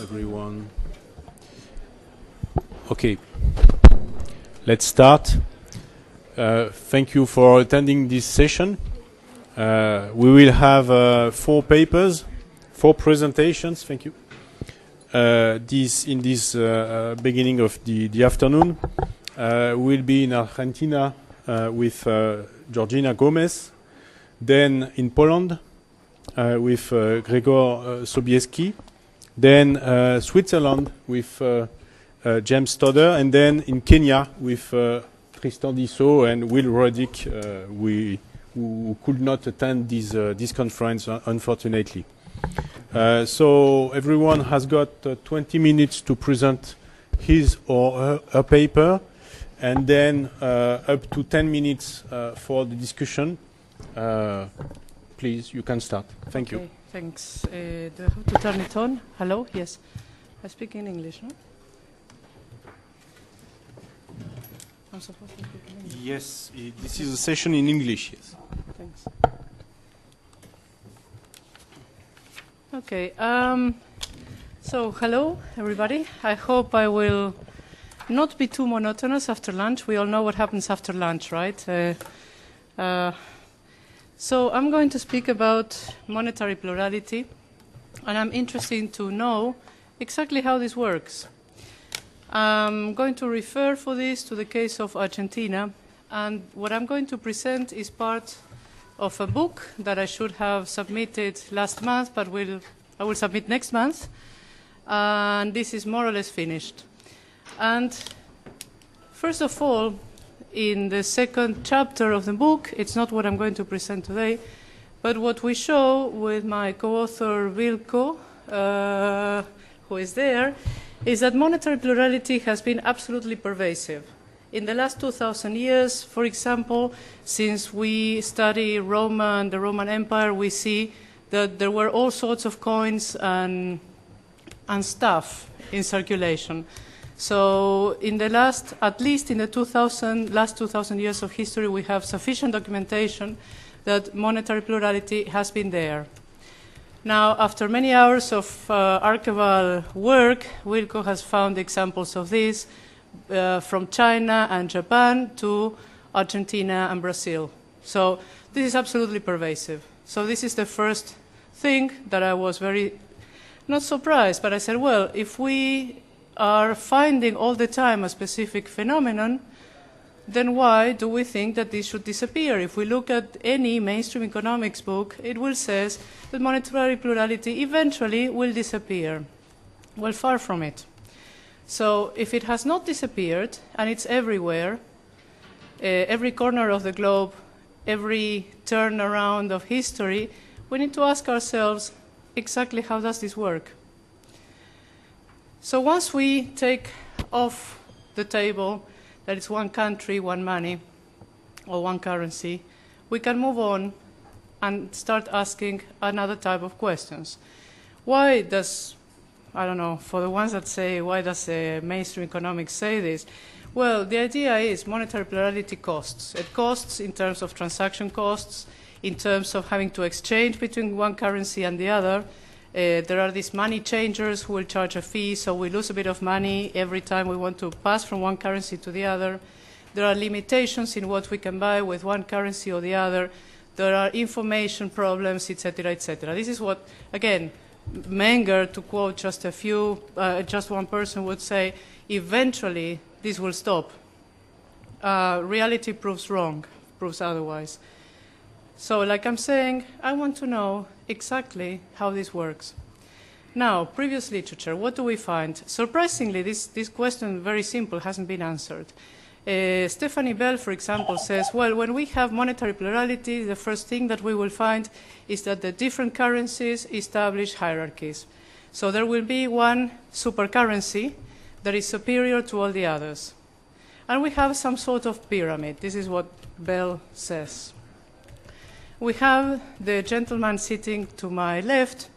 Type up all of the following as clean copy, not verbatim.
everyone. Okay, let's start. Thank you for attending this session. We will have 4 papers, 4 presentations. Thank you. In this beginning of the afternoon, we'll be in Argentina with Georgina Gómez, then in Poland with Gregor Sobieski, then Switzerland with James Stodder, and then in Kenya with Tristan Dissot and Will Roddick, who could not attend this conference, unfortunately. So everyone has got 20 minutes to present his or her paper, and then up to 10 minutes for the discussion. Please, you can start. Thank you. Thanks. Do I have to turn it on? Hello? Yes. I speak in English, no? I'm supposed to speak in English. Yes, this is a session in English, yes. Thanks. Okay. So, hello, everybody. I hope I will not be too monotonous after lunch. We all know what happens after lunch, right? So I'm going to speak about monetary plurality, and I'm interested to know exactly how this works. I'm going to refer for this to the case of Argentina, and what I'm going to present is part of a book that I should have submitted last month, but I will submit next month, and this is more or less finished. And first of all, in the second chapter of the book, it's not what I'm going to present today, but what we show with my co-author Vilko, who is there, is that monetary plurality has been absolutely pervasive. In the last 2,000 years, for example, since we study Rome and the Roman Empire, we see that there were all sorts of coins and stuff in circulation. So in the at least in the last 2,000 years of history, we have sufficient documentation that monetary plurality has been there. Now, after many hours of archival work, Wilco has found examples of this from China and Japan to Argentina and Brazil. So this is absolutely pervasive. So this is the first thing that I was very, not surprised, but I said, well, if we are finding all the time a specific phenomenon, then why do we think that this should disappear? If we look at any mainstream economics book, it will say that monetary plurality eventually will disappear. Well, far from it. So if it has not disappeared, and it's everywhere, every corner of the globe, every turnaround of history, we need to ask ourselves exactly how does this work? So once we take off the table that it's one country, one money, or one currency, we can move on and start asking another type of questions. Why does, I don't know, for the ones that say, why does mainstream economics say this? Well, the idea is monetary plurality costs. It costs in terms of transaction costs, in terms of having to exchange between one currency and the other. There are these money changers who will charge a fee, so we lose a bit of money every time we want to pass from one currency to the other. There are limitations in what we can buy with one currency or the other. There are information problems, etc., etc. This is what, again, Menger, to quote just just one person, would say, eventually this will stop. Reality proves wrong, proves otherwise. So, like I'm saying, I want to know exactly how this works. Now, previous literature, what do we find? Surprisingly, this question, very simple, hasn't been answered. Stephanie Bell, for example, says, well, when we have monetary plurality, the first thing that we will find is that the different currencies establish hierarchies. So there will be one super currency that is superior to all the others. And we have some sort of pyramid. This is what Bell says. We have the gentleman sitting to my left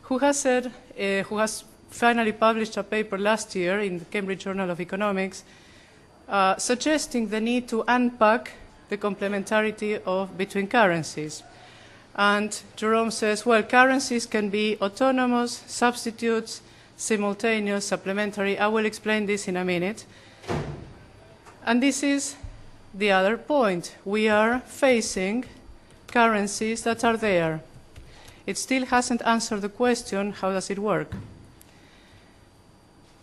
who has said, who has finally published a paper last year in the Cambridge Journal of Economics, suggesting the need to unpack the complementarity between currencies. And Jerome says, well, currencies can be autonomous, substitutes, simultaneous, supplementary. I will explain this in a minute. And this is the other point. We are facing currencies that are there. It still hasn't answered the question, how does it work?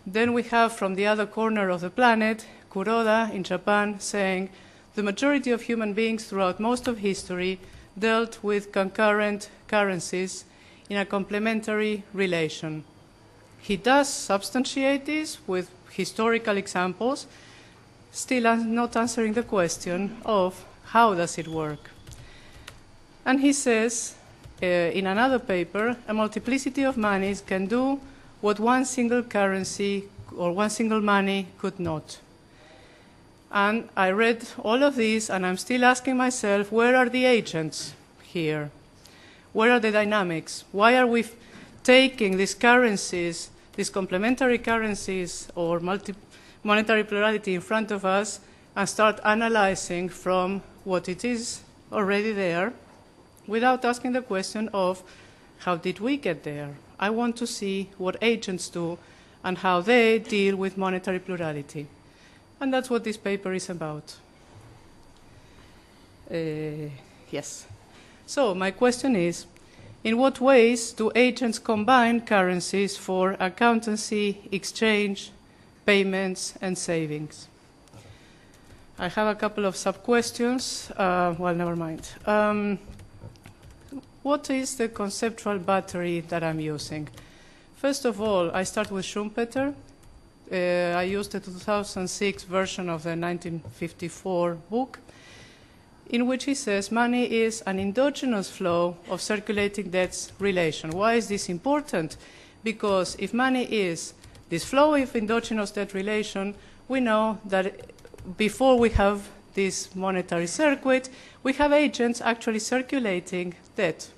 Then we have from the other corner of the planet, Kuroda in Japan saying, the majority of human beings throughout most of history dealt with concurrent currencies in a complementary relation. He does substantiate this with historical examples, still not answering the question of how does it work. And he says, in another paper, a multiplicity of monies can do what one single currency or one single money could not. And I read all of these, and I'm still asking myself, where are the agents here? Where are the dynamics? Why are we taking these currencies, these complementary currencies or monetary plurality in front of us and start analyzing from what it is already there without asking the question of how did we get there? I want to see what agents do and how they deal with monetary plurality. And that's what this paper is about. Yes. So my question is, in what ways do agents combine currencies for accountancy, exchange, payments, and savings? I have a couple of sub-questions. Well, never mind. What is the conceptual battery that I'm using? First of all, I start with Schumpeter. I used the 2006 version of the 1954 book, in which he says money is an endogenous flow of circulating debts relation. Why is this important? Because if money is this flow of endogenous debt relation, we know that before we have this monetary circuit, we have agents actually circulating debt.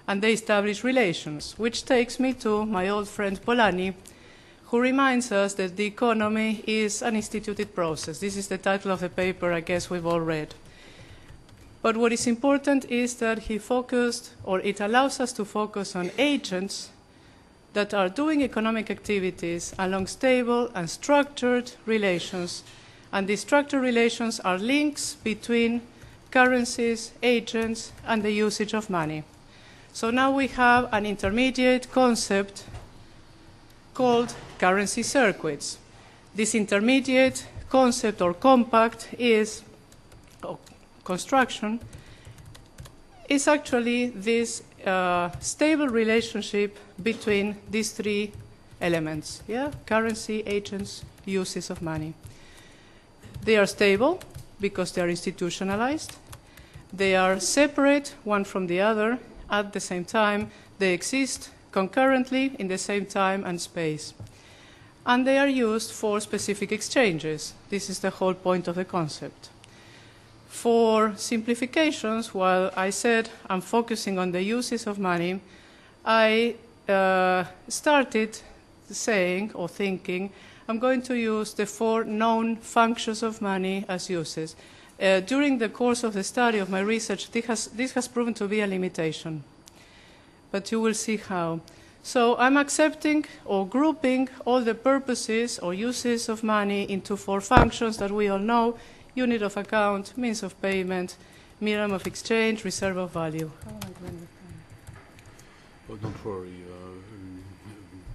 And they establish relations, which takes me to my old friend Polanyi, who reminds us that the economy is an instituted process. This is the title of the paper I guess we've all read. But what is important is that he focused, or it allows us to focus on agents that are doing economic activities along stable and structured relations. And these structured relations are links between currencies, agents, and the usage of money. So now we have an intermediate concept called currency circuits. This intermediate concept or compact is, or construction, is actually this stable relationship between these three elements, currency, agents, uses of money. They are stable because they are institutionalized. They are separate one from the other. At the same time, they exist concurrently in the same time and space. And they are used for specific exchanges. This is the whole point of the concept. For simplifications, while I said I'm focusing on the uses of money, I started saying or thinking I'm going to use the 4 known functions of money as uses. During the course of the study of my research, this has proven to be a limitation. But you will see how. So I'm accepting or grouping all the purposes or uses of money into 4 functions that we all know: unit of account, means of payment, medium of exchange, reserve of value. Oh, don't worry,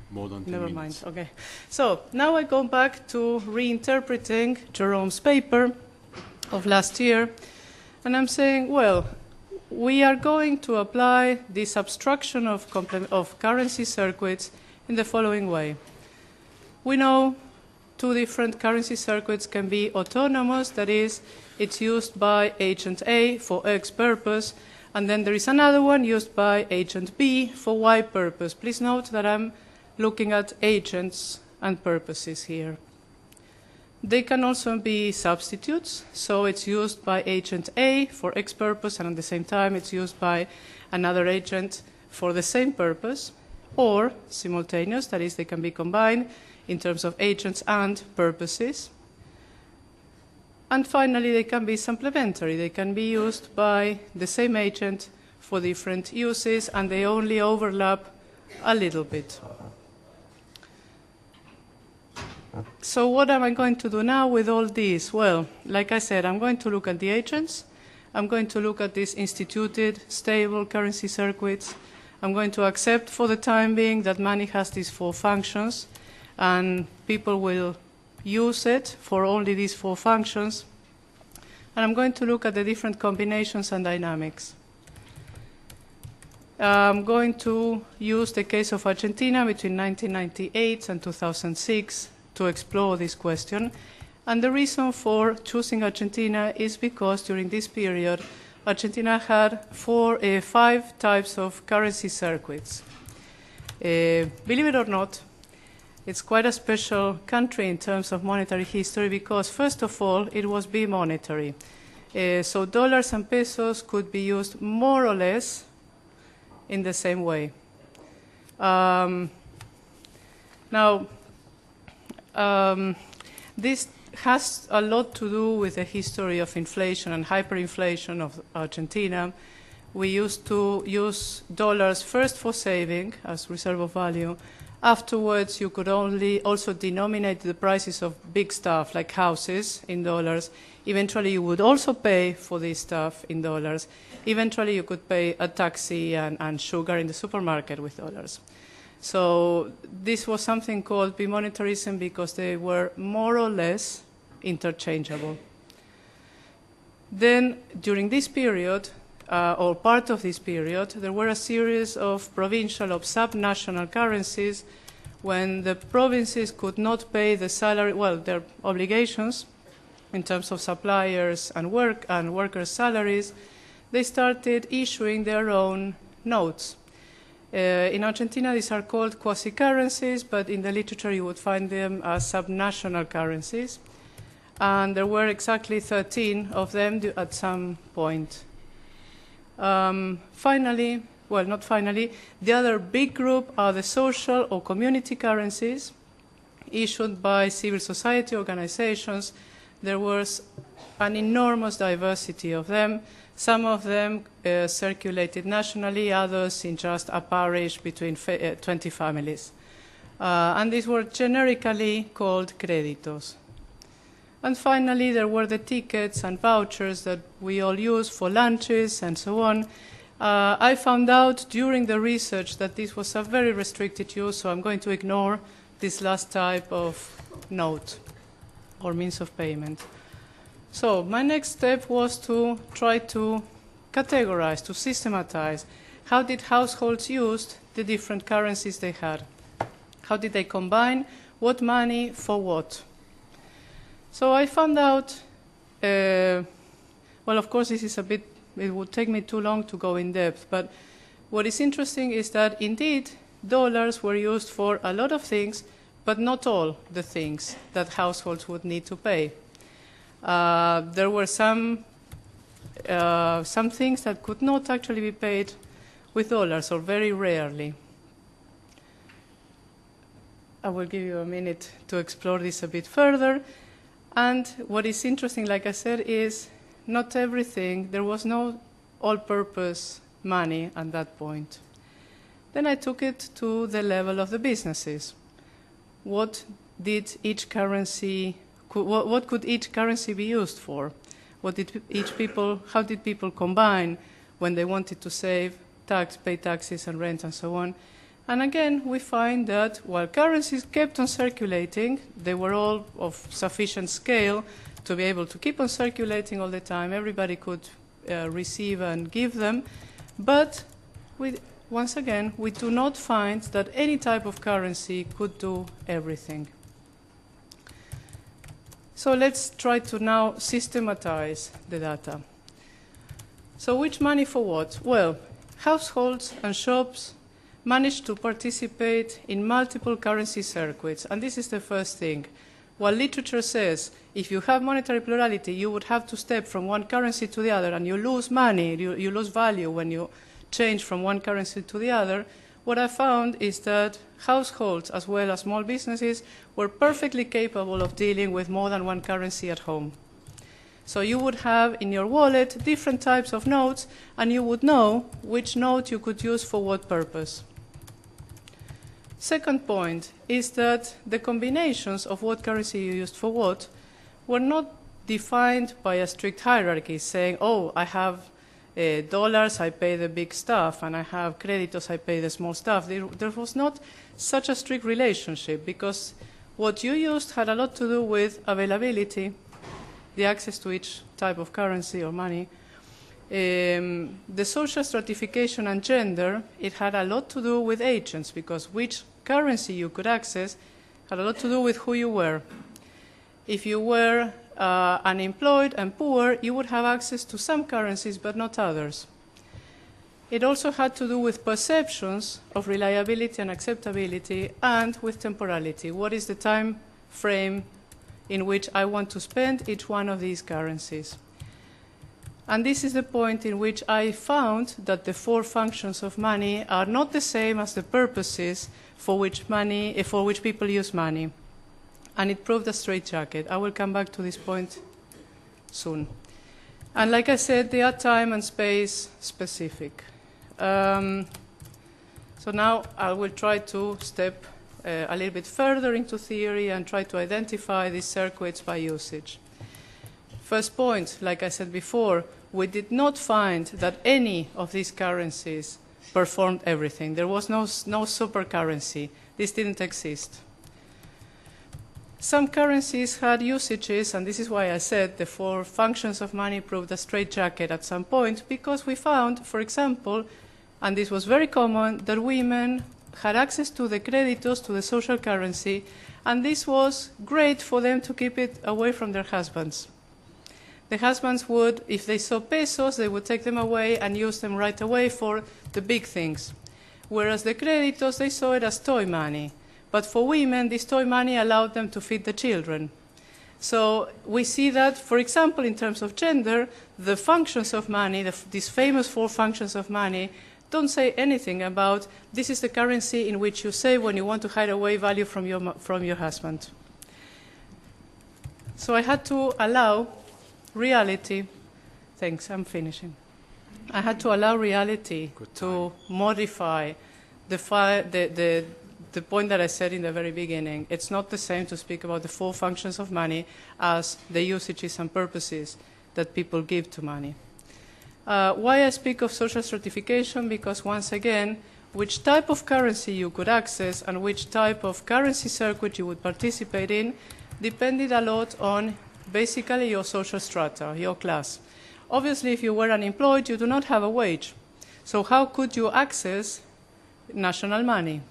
more than 10 Never minutes. mind, okay. So now I go back to reinterpreting Jerome's paper of last year, and I'm saying, well, we are going to apply this abstraction of currency circuits in the following way. We know 2 different currency circuits can be autonomous, that is, it's used by agent A for X purpose, and then there is another one used by agent B for Y purpose. Please note that I'm looking at agents and purposes here. They can also be substitutes, so it's used by agent A for X purpose, and at the same time it's used by another agent for the same purpose, or simultaneous, that is, they can be combined in terms of agents and purposes. And finally, they can be supplementary. They can be used by the same agent for different uses, and they only overlap a little bit. So what am I going to do now with all this? Well, like I said, I'm going to look at the agents. I'm going to look at these instituted, stable currency circuits. I'm going to accept for the time being that money has these 4 functions, and people will use it for only these 4 functions. And I'm going to look at the different combinations and dynamics. I'm going to use the case of Argentina between 1998 and 2006 to explore this question. And the reason for choosing Argentina is because during this period, Argentina had 5 types of currency circuits. Believe it or not, it's quite a special country in terms of monetary history because, first of all, it was bimonetary. So dollars and pesos could be used more or less in the same way. This has a lot to do with the history of inflation and hyperinflation of Argentina. We used to use dollars first for saving as reserve of value. Afterwards, you could also denominate the prices of big stuff like houses in dollars. Eventually, you would also pay for this stuff in dollars. Eventually, you could pay a taxi and sugar in the supermarket with dollars. So this was something called bimonetarism because they were more or less interchangeable. Then, during this period, or part of this period, there were a series of provincial or subnational currencies when the provinces could not pay the salary, well, their obligations in terms of suppliers and workers' salaries. They started issuing their own notes. In Argentina, these are called quasi-currencies, but in the literature you would find them as subnational currencies. And there were exactly 13 of them at some point. Finally, well, not finally, the other big group are the social or community currencies issued by civil society organizations. There was an enormous diversity of them. Some of them circulated nationally, others in just a parish between 20 families. And these were generically called créditos. And finally, there were the tickets and vouchers that we all use for lunches and so on. I found out during the research that this was a very restricted use, so I'm going to ignore this last type of note or means of payment. So my next step was to try to categorize, to systematize. How did households use the different currencies they had? How did they combine? What money for what? So I found out, well, of course, this is it would take me too long to go in depth, but what is interesting is that indeed dollars were used for a lot of things, but not all the things that households would need to pay. There were some things that could not actually be paid with dollars, or very rarely. I will give you a minute to explore this a bit further. And what is interesting, like I said, is not everything, there was no all-purpose money at that point. Then I took it to the level of the businesses. What did each currency, what could each currency be used for? How did people combine when they wanted to save, pay taxes and rent and so on? And again, we find that while currencies kept on circulating, they were all of sufficient scale to be able to keep on circulating all the time. Everybody could receive and give them. But once again, we do not find that any type of currency could do everything. So let's try to now systematize the data. So which money for what? Well, households and shops managed to participate in multiple currency circuits. And this is the first thing. While literature says if you have monetary plurality, you would have to step from one currency to the other, and you lose money, you lose value when you change from one currency to the other, what I found is that households as well as small businesses were perfectly capable of dealing with more than one currency at home. So you would have in your wallet different types of notes, and you would know which note you could use for what purpose. Second point is that the combinations of what currency you used for what were not defined by a strict hierarchy, saying, oh, I have dollars, I pay the big stuff, and I have creditos, I pay the small stuff. There was not such a strict relationship, because what you used had a lot to do with availability, the access to each type of currency or money. The social stratification and gender, it had a lot to do with agents, because which currency you could access had a lot to do with who you were. If you were unemployed and poor, you would have access to some currencies but not others. It also had to do with perceptions of reliability and acceptability, and with temporality. What is the time frame in which I want to spend each one of these currencies? And this is the point in which I found that the four functions of money are not the same as the purposes for which people use money. And it proved a straitjacket. I will come back to this point soon. And like I said, they are time and space specific. So now I will try to step a little bit further into theory and try to identify these circuits by usage. First point, like I said before, we did not find that any of these currencies performed everything. There was no super currency. This didn't exist. Some currencies had usages, and this is why I said the four functions of money proved a straitjacket at some point, because we found, for example, and this was very common, that women had access to the creditos, to the social currency, and this was great for them to keep it away from their husbands. The husbands would, if they saw pesos, they would take them away and use them right away for the big things. Whereas the creditos, they saw it as toy money. But for women, this toy money allowed them to feed the children. So we see that, for example, in terms of gender, the functions of money, these famous four functions of money, don't say anything about this is the currency in which you save when you want to hide away value from your husband. So I had to allow reality, thanks, I'm finishing. I had to allow reality to modify the point that I said in the very beginning. It's not the same to speak about the four functions of money as the usages and purposes that people give to money. Why I speak of social stratification? Because once again, which type of currency you could access and which type of currency circuit you would participate in depended a lot on basically your social strata, your class. Obviously, if you were unemployed, you do not have a wage. So how could you access national money?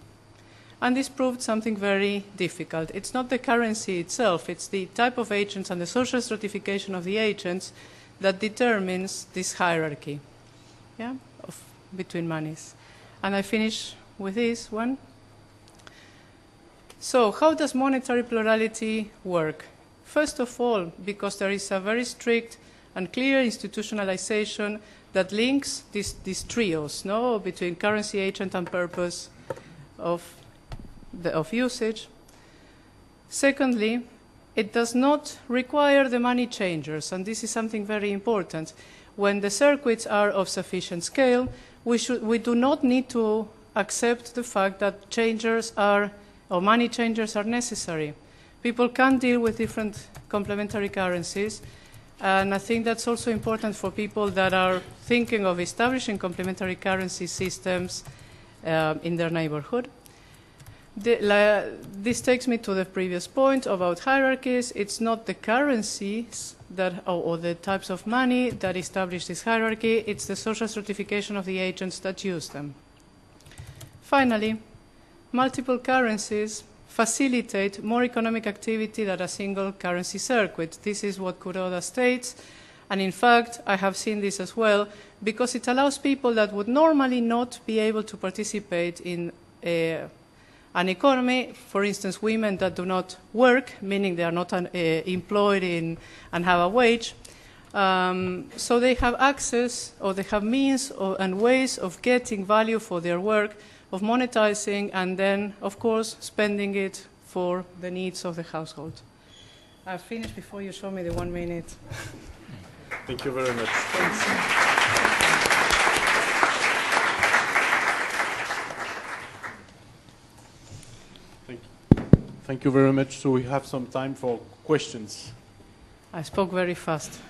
And this proved something very difficult. It's not the currency itself, it's the type of agents and the social stratification of the agents that determines this hierarchy, between monies. And I finish with this one. So how does monetary plurality work? First of all, because there is a very strict and clear institutionalization that links these trios, between currency, agent, and purpose of usage. Secondly, it does not require the money changers, and this is something very important. When the circuits are of sufficient scale, we do not need to accept the fact that money changers are necessary. People can deal with different complementary currencies, and I think that's also important for people that are thinking of establishing complementary currency systems in their neighborhood. This takes me to the previous point about hierarchies. It's not the currencies or the types of money that establish this hierarchy, it's the social stratification of the agents that use them. Finally, multiple currencies facilitate more economic activity than a single currency circuit. This is what Kuroda states, and in fact, I have seen this as well, because it allows people that would normally not be able to participate in an economy, for instance, women that do not work, meaning they are not employed and have a wage, so they have access, or they have means and ways of getting value for their work, of monetizing, and then, of course, spending it for the needs of the household. I'll finish before you show me the 1 minute. Thank you very much. Thanks. Thank you very much. So we have some time for questions. I spoke very fast.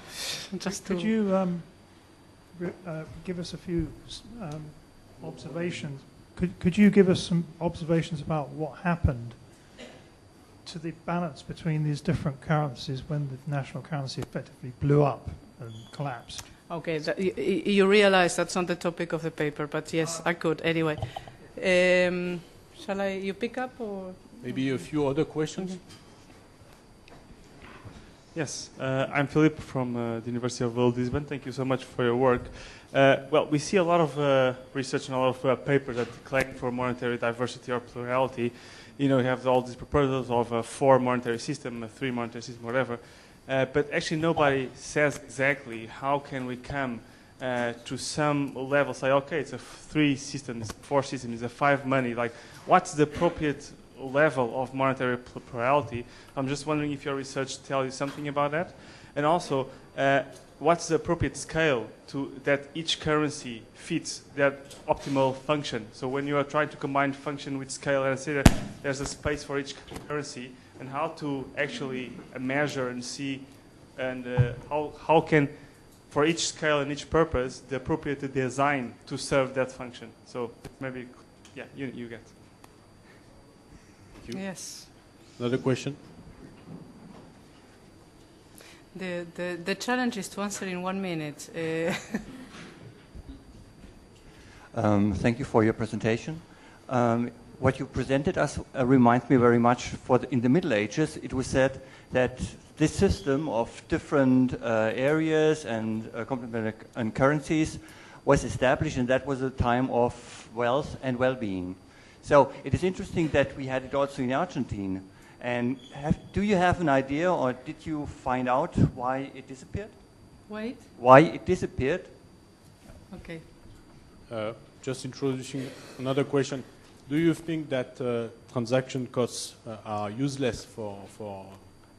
Could you give us a few observations? Could you give us some observations about what happened to the balance between these different currencies when the national currency effectively blew up and collapsed? Okay, you realize that's not the topic of the paper, but yes, I could anyway. Shall you pick up or? Maybe a few other questions? Okay. Yes, I'm Philip from the University of Lisbon. Thank you so much for your work. Well, we see a lot of research and a lot of papers that claim for monetary diversity or plurality. You know, you have all these proposals of a 4 monetary system, a 3 monetary system, whatever. But actually nobody says exactly how can we come to some level, say, okay, it's a 3 system, it's a 4 system, it's a 5 money. Like, what's the appropriate level of monetary plurality? I'm just wondering if your research tells you something about that. And also, what's the appropriate scale to that each currency fits that optimal function? So when you are trying to combine function with scale, and say that there's a space for each currency, and how to actually measure and see, and how can, for each scale and each purpose, the appropriate design to serve that function. So maybe, yeah, you get. Thank you. Yes. Another question? The challenge is to answer in 1 minute. Thank you for your presentation. What you presented us reminds me very much in the Middle Ages. It was said that this system of different areas and complementary and currencies was established, and that was a time of wealth and well-being. So it is interesting that we had it also in Argentine. And do you have an idea, or did you find out why it disappeared? Wait. Why it disappeared? Okay. Just introducing another question. Do you think that transaction costs are useless for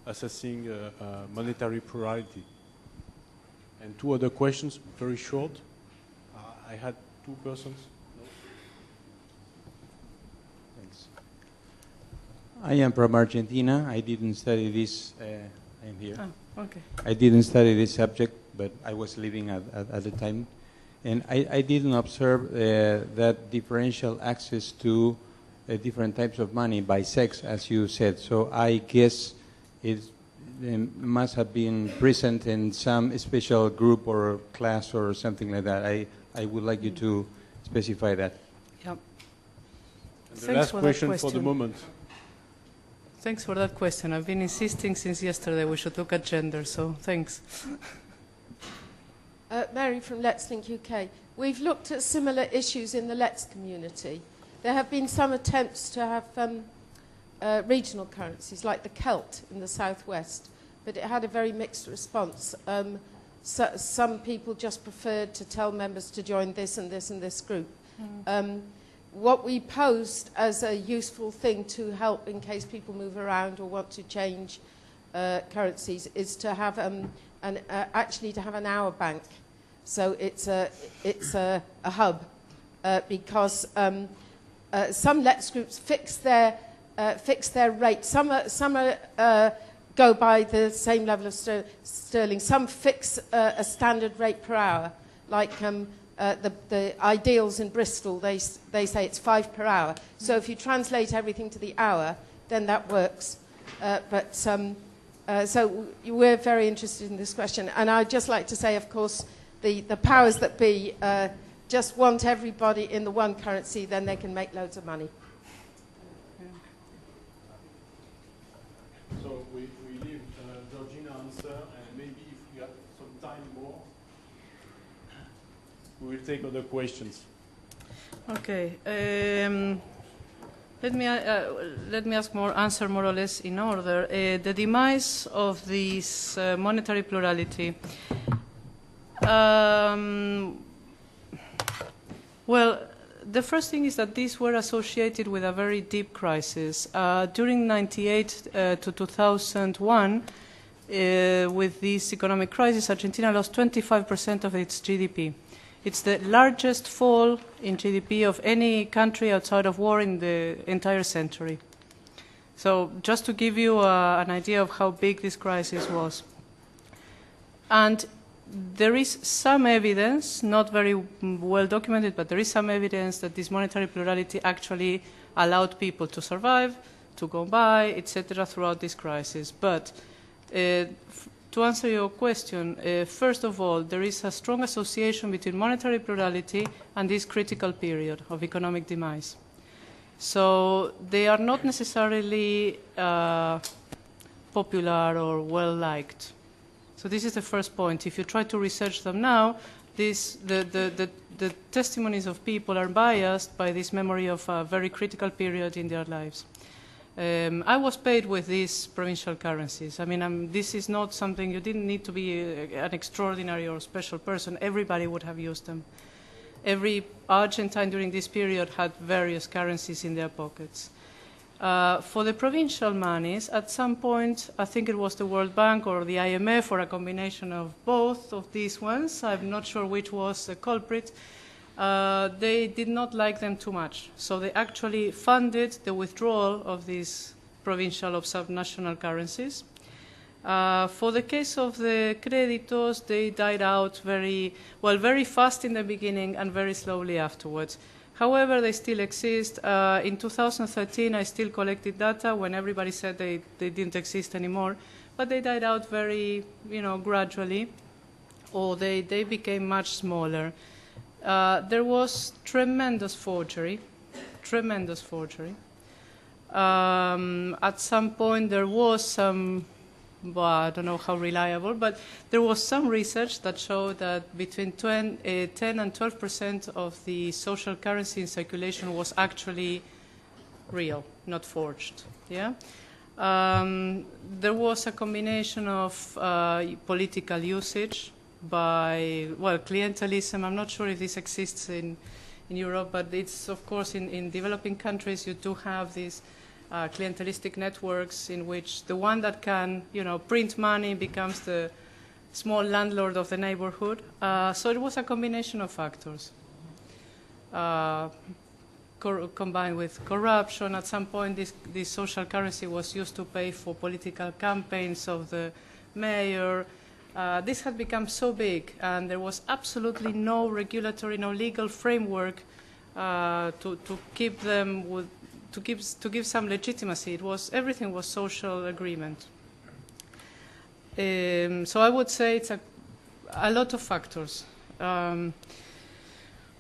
assessing monetary plurality? And 2 other questions, very short. I had 2 persons. No? Thanks. I am from Argentina. I didn't study this. I'm here. Oh, okay. I didn't study this subject, but I was living at the time. And I didn't observe that differential access to different types of money by sex, as you said. So I guess it must have been present in some special group or class or something like that. I would like you to specify that. Yeah. And the last question for the moment. Thanks for that question. I've been insisting since yesterday we should look at gender, so thanks. Mary from Let's Think UK. We've looked at similar issues in the Let's community. There have been some attempts to have regional currencies, like the Celt in the southwest, but it had a very mixed response. Some people just preferred to tell members to join this and this and this group. What we posed as a useful thing to help in case people move around or want to change currencies is to have actually to have an hour bank. So it's a hub because some Let's groups fix their rate. Some go by the same level of sterling. Some fix a standard rate per hour, like the ideals in Bristol. They say it's 5 per hour. So if you translate everything to the hour, then that works. So we're very interested in this question. And I'd just like to say, of course, the powers that be just want everybody in the one currency, then they can make loads of money. So we leave Georgina answer, and maybe if we have some time more, we will take other questions. Okay. Let me answer more or less in order. The demise of this monetary plurality. Well, the first thing is that these were associated with a very deep crisis. During 1998 to 2001, with this economic crisis, Argentina lost 25% of its GDP. It's the largest fall in GDP of any country outside of war in the entire century. So just to give you an idea of how big this crisis was. And there is some evidence, not very well documented, but there is some evidence that this monetary plurality actually allowed people to survive, to go by, etc. throughout this crisis. But to answer your question, first of all, there is a strong association between monetary plurality and this critical period of economic demise. So they are not necessarily popular or well-liked. So this is the first point. If you try to research them now, the testimonies of people are biased by this memory of a very critical period in their lives. I was paid with these provincial currencies. I mean, this is not something, you didn't need to be an extraordinary or special person. Everybody would have used them. Every Argentine during this period had various currencies in their pockets. For the provincial monies, at some point, I think it was the World Bank or the IMF or a combination of both of these ones, I'm not sure which was the culprit, they did not like them too much. So they actually funded the withdrawal of these provincial or subnational currencies. For the case of the créditos, they died out very fast in the beginning and very slowly afterwards. However, they still exist. In 2013, I still collected data when everybody said they didn't exist anymore, but they died out very, gradually, or they became much smaller. There was tremendous forgery. At some point, there was some, I don't know how reliable, but there was some research that showed that between 10 and 12% of the social currency in circulation was actually real, not forged. Yeah. There was a combination of political usage by, clientelism. I'm not sure if this exists in Europe, but it's, of course, in developing countries, you do have these clientelistic networks in which the one that can, print money becomes the small landlord of the neighborhood. So it was a combination of factors. Combined with corruption. At some point, this social currency was used to pay for political campaigns of the mayor. This had become so big, and there was absolutely no regulatory, no legal framework to keep them with, to give some legitimacy. Everything was social agreement. So I would say it's a lot of factors.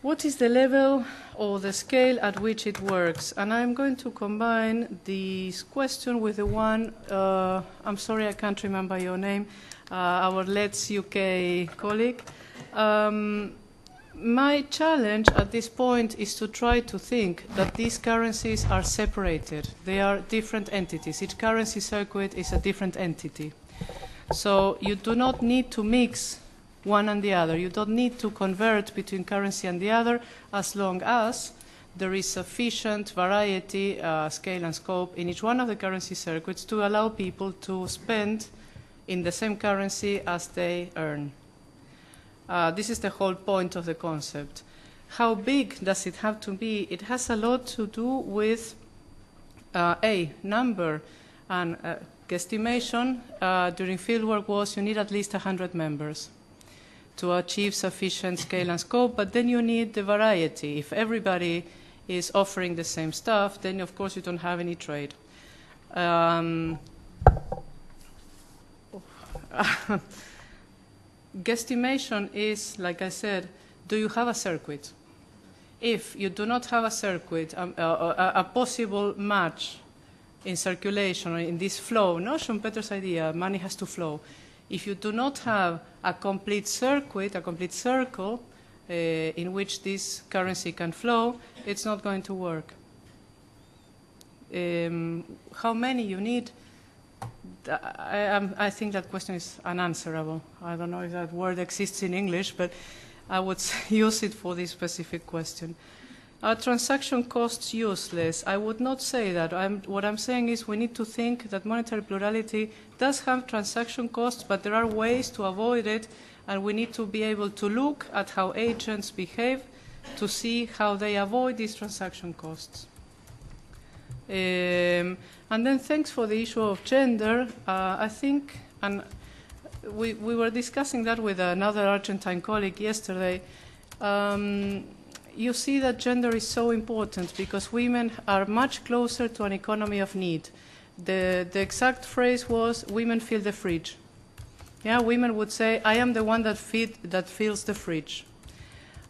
What is the level or the scale at which it works? And I'm going to combine this question with the one, I'm sorry I can't remember your name, our Let's UK colleague. My challenge at this point is to try to think that these currencies are separated. They are different entities. Each currency circuit is a different entity. So you do not need to mix one and the other. You don't need to convert between currency and the other as long as there is sufficient variety, scale and scope in each one of the currency circuits to allow people to spend in the same currency as they earn. This is the whole point of the concept. How big does it have to be? It has a lot to do with number and guesstimation during fieldwork was you need at least 100 members to achieve sufficient scale and scope, but then you need the variety. If everybody is offering the same stuff, then of course you don't have any trade. Guesstimation is, like I said, do you have a circuit? If you do not have a circuit, a possible match in circulation or in this flow, no, Schumpeter's idea, money has to flow. If you do not have a complete circuit, a complete circle in which this currency can flow, it's not going to work. How many you need? I think that question is unanswerable. I don't know if that word exists in English, but I would use it for this specific question. Are transaction costs useless? I would not say that. What I'm saying is we need to think that monetary plurality does have transaction costs, but there are ways to avoid it, and we need to be able to look at how agents behave to see how they avoid these transaction costs. And then thanks for the issue of gender. I think, and we were discussing that with another Argentine colleague yesterday. You see that gender is so important because women are much closer to an economy of need. The exact phrase was, women fill the fridge. Yeah, women would say, I am the one that fills the fridge.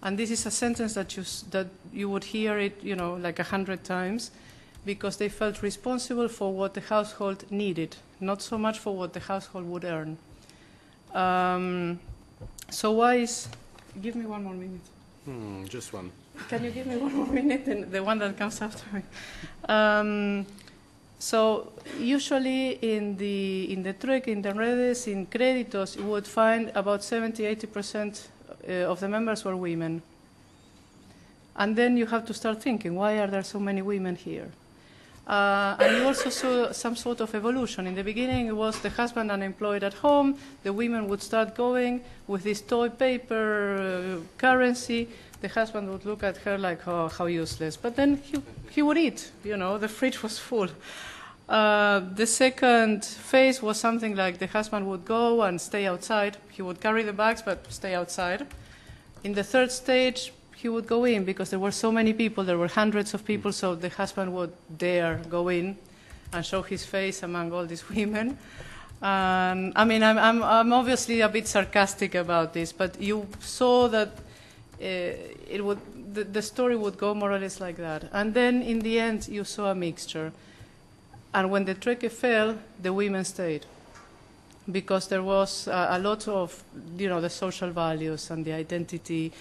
And this is a sentence that you would hear it, like 100 times, because they felt responsible for what the household needed, not so much for what the household would earn. So why is... Give me one more minute. Just one. Can you give me one more minute, the one that comes after me? So usually in the trueque, in the redes, in créditos, you would find about 70-80% of the members were women. And then you have to start thinking, why are there so many women here? And you also saw some sort of evolution. In the beginning, it was the husband unemployed at home. The women would start going with this toy paper currency. The husband would look at her like, oh, how useless. But then he would eat. The fridge was full. The second phase was something like the husband would go and stay outside. He would carry the bags, but stay outside. In the third stage, he would go in because there were so many people, there were hundreds of people, so the husband would dare go in and show his face among all these women. I'm obviously a bit sarcastic about this, but you saw that the story would go more or less like that. And then in the end, you saw a mixture. And when the trueque fell, the women stayed because there was a lot of, the social values and the identity,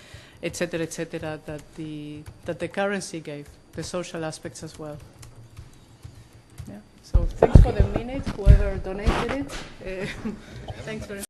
et cetera, that the currency gave, the social aspects as well. Yeah. So thanks for the minute, whoever donated it. Thanks very much.